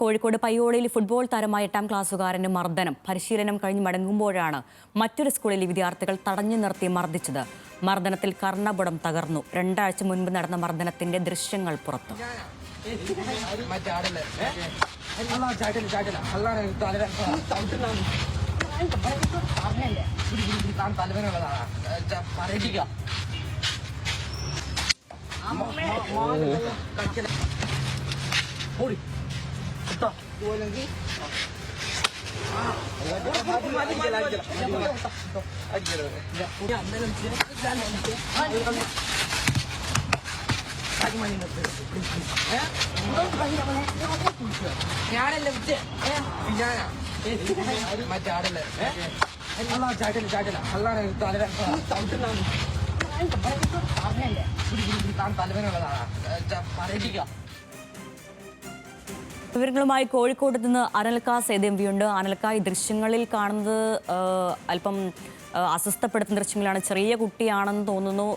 Kozhikode പയ്യോളിയിൽ football താരമായ 8ാം ക്ലാസ്സുകാരന് മർദ്ദനം. പരിശീലനം കഴിഞ്ഞ് മടങ്ങുമ്പോഴാണ് മറ്റൊരു സ്കൂളിലെ വിദ്യാർത്ഥികൾ തടഞ്ഞു നിർത്തി മർദ്ദിച്ചത്. മർദ്ദനത്തിൽ കർണപുടം തകർന്നു. 2 ആഴ്ച മുൻപ് നടന്ന മർദ്ദനത്തിന്റെ ദൃശ്യങ്ങൾ പുറത്തു. വിവരങ്ങളുമായി കോഴിക്കോട് നിന്ന് അനൽക്ക സേതേമ്പിയുണ്ട്. അനൽക്ക, ഈ ദൃശ്യങ്ങളിൽ കാണുന്നത് അല്പം അസ്വസ്ഥപ്പെടുത്തുന്ന ദൃശ്യങ്ങളാണ്. ചെറിയ കുട്ടിയാണെന്ന് തോന്നുന്നു.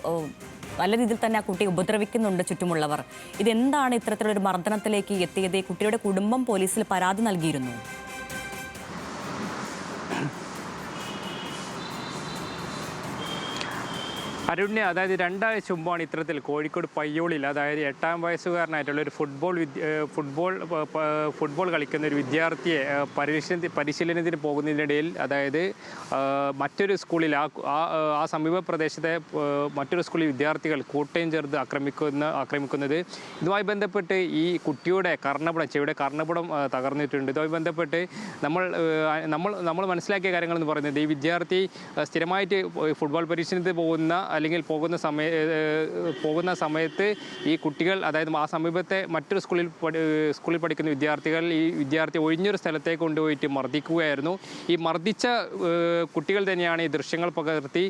നല്ല രീതിയിൽ തന്നെ ആ കുട്ടിയെ ഉപദ്രവിക്കുന്നുണ്ട് ചുറ്റുമുള്ളവർ. ഇതെന്താണ് ഇത്തരത്തിലൊരു മർദ്ദനത്തിലേക്ക് എത്തിയത്? കുട്ടിയുടെ കുടുംബം പോലീസിൽ പരാതി നൽകിയിരുന്നു. അരുണ്യ, അതായത് 2 ആഴ്ച മുമ്പാണ് ഇത്തരത്തിൽ കോഴിക്കോട് പയ്യോളിൽ, അതായത് 8ാം വയസ്സുകാരനായിട്ടുള്ള ഒരു ഫുട്ബോൾ കളിക്കുന്ന ഒരു വിദ്യാർത്ഥിയെ പരിശീലനത്തിന് പോകുന്നതിനിടയിൽ, അതായത് മറ്റൊരു സ്കൂളിൽ ആ സമീപ പ്രദേശത്തെ മറ്റൊരു സ്കൂളിൽ വിദ്യാർത്ഥികൾ കൂട്ടയും ചേർത്ത് ആക്രമിക്കുന്നത്. ഇതുമായി ബന്ധപ്പെട്ട് ഈ കുട്ടിയുടെ ചെവിയുടെ കർണപുടം തകർന്നിട്ടുണ്ട്. ഇതുമായി ബന്ധപ്പെട്ട് നമ്മൾ മനസ്സിലാക്കിയ കാര്യങ്ങൾ എന്ന് പറയുന്നത്, ഈ വിദ്യാർത്ഥി സ്ഥിരമായിട്ട് ഫുട്ബോൾ പരിശീലനത്തിന് അല്ലെങ്കിൽ പോകുന്ന സമയത്ത് ഈ കുട്ടികൾ, അതായത് ആ സമീപത്തെ മറ്റൊരു സ്കൂളിൽ പഠിക്കുന്ന വിദ്യാർത്ഥികൾ ഈ വിദ്യാർത്ഥി ഒഴിഞ്ഞൊരു സ്ഥലത്തേക്ക് കൊണ്ടുപോയിട്ട് മർദ്ദിക്കുകയായിരുന്നു. ഈ മർദ്ദിച്ച കുട്ടികൾ തന്നെയാണ് ഈ ദൃശ്യങ്ങൾ പകർത്തി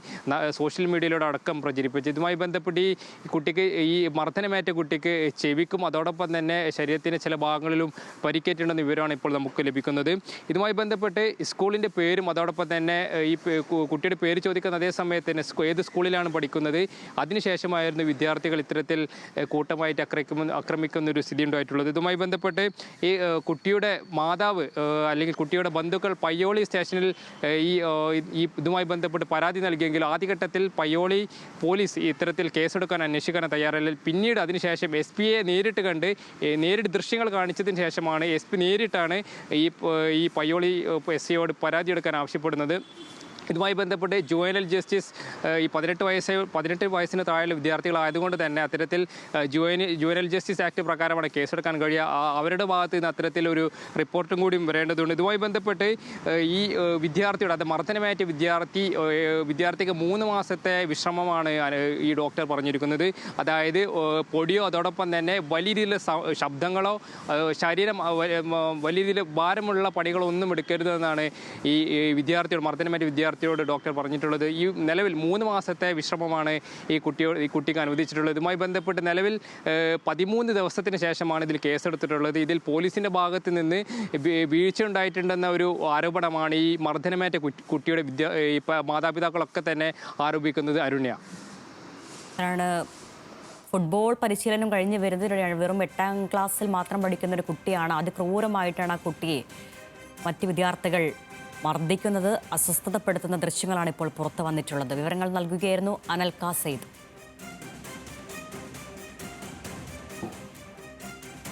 സോഷ്യൽ മീഡിയയിലൂടെ അടക്കം പ്രചരിപ്പിച്ചത്. ഇതുമായി ബന്ധപ്പെട്ട് ഈ കുട്ടിക്ക്, ഈ മർദ്ദനമേറ്റ കുട്ടിക്ക് ചെവിക്കും അതോടൊപ്പം തന്നെ ശരീരത്തിൻ്റെ ചില ഭാഗങ്ങളിലും പരിക്കേറ്റുണ്ടെന്ന വിവരമാണ് ഇപ്പോൾ നമുക്ക് ലഭിക്കുന്നത്. ഇതുമായി ബന്ധപ്പെട്ട് സ്കൂളിൻ്റെ പേരും അതോടൊപ്പം തന്നെ ഈ കുട്ടിയുടെ പേര് ചോദിക്കുന്ന അതേ സമയത്ത് തന്നെ ഏത് സ്കൂളിലാണ് പഠിക്കുന്നത്, അതിനുശേഷമായിരുന്നു വിദ്യാർത്ഥികൾ ഇത്തരത്തിൽ കൂട്ടമായിട്ട് ആക്രമിക്കുന്ന ഒരു സ്ഥിതി ഉണ്ടായിട്ടുള്ളത്. ഇതുമായി ബന്ധപ്പെട്ട് ഈ കുട്ടിയുടെ മാതാവ് അല്ലെങ്കിൽ കുട്ടിയുടെ ബന്ധുക്കൾ പയ്യോളി സ്റ്റേഷനിൽ ഇതുമായി ബന്ധപ്പെട്ട് പരാതി നൽകിയെങ്കിലും ആദ്യഘട്ടത്തിൽ പയ്യോളി പോലീസ് ഇത്തരത്തിൽ കേസെടുക്കാൻ അന്വേഷിക്കാൻ തയ്യാറല്ല. പിന്നീട് അതിനുശേഷം SP നേരിട്ട് ദൃശ്യങ്ങൾ കാണിച്ചതിന് ശേഷമാണ് SP നേരിട്ടാണ് ഈ പയ്യോളി SIയോട് പരാതി എടുക്കാൻ ആവശ്യപ്പെടുന്നത്. ഇതുമായി ബന്ധപ്പെട്ട് ജുവനൈൽ ജസ്റ്റിസ് ഈ 18 വയസ്സിന് താഴെയുള്ള വിദ്യാർത്ഥികളായതുകൊണ്ട് തന്നെ അത്തരത്തിൽ ജുവനൈൽ ജസ്റ്റിസ് ആക്ട് പ്രകാരമാണ് കേസെടുക്കാൻ കഴിയുക. അവരുടെ ഭാഗത്ത് നിന്ന് അത്തരത്തിലൊരു റിപ്പോർട്ടും കൂടി വരേണ്ടതുണ്ട്. ഇതുമായി ബന്ധപ്പെട്ട് ഈ വിദ്യാർത്ഥിയുടെ, അത് മർദ്ദനമേറ്റ വിദ്യാർത്ഥിക്ക് 3 മാസത്തെ വിശ്രമമാണ് ഈ ഡോക്ടർ പറഞ്ഞിരിക്കുന്നത്. അതായത് പൊടിയോ അതോടൊപ്പം തന്നെ വലിയ രീതിയിലുള്ള ശബ്ദങ്ങളോ ശരീരം വലിയ രീതിയിൽ ഭാരമുള്ള പണികളോ ഒന്നും എടുക്കരുതെന്നാണ് ഈ മർദ്ദനമേറ്റ വിദ്യാർത്ഥിയോട് ഡോക്ടർ പറഞ്ഞിട്ടുള്ളത്. ഈ നിലവിൽ 3 മാസത്തെ വിശ്രമമാണ് ഈ കുട്ടിക്ക് അനുവദിച്ചിട്ടുള്ളത്. ഇതുമായി ബന്ധപ്പെട്ട് നിലവിൽ 13 ദിവസത്തിന് ശേഷമാണ് ഇതിൽ കേസെടുത്തിട്ടുള്ളത്. ഇതിൽ പോലീസിന്റെ ഭാഗത്ത് നിന്ന് വീഴ്ച ഉണ്ടായിട്ടുണ്ടെന്ന ഒരു ആരോപണമാണ് ഈ മർദ്ദനമേറ്റ കുട്ടിയുടെ മാതാപിതാക്കളൊക്കെ തന്നെ ആരോപിക്കുന്നത്. അരുണ്യ, ഫുട്ബോൾ പരിശീലനം കഴിഞ്ഞ് വരുന്നത് വെറും 8ാം ക്ലാസ്സിൽ മാത്രം പഠിക്കുന്ന ഒരു കുട്ടിയാണ്. അതിക്രൂരമായിട്ടാണ് ആ കുട്ടിയെ മറ്റ് വിദ്യാർത്ഥികൾ മർദ്ദിക്കുന്നത്. അസ്വസ്ഥതപ്പെടുത്തുന്ന ദൃശ്യങ്ങളാണ് ഇപ്പോൾ പുറത്തു വന്നിട്ടുള്ളത്. വിവരങ്ങൾ നൽകുകയായിരുന്നു അനൽക്ക സെയ്ദ്.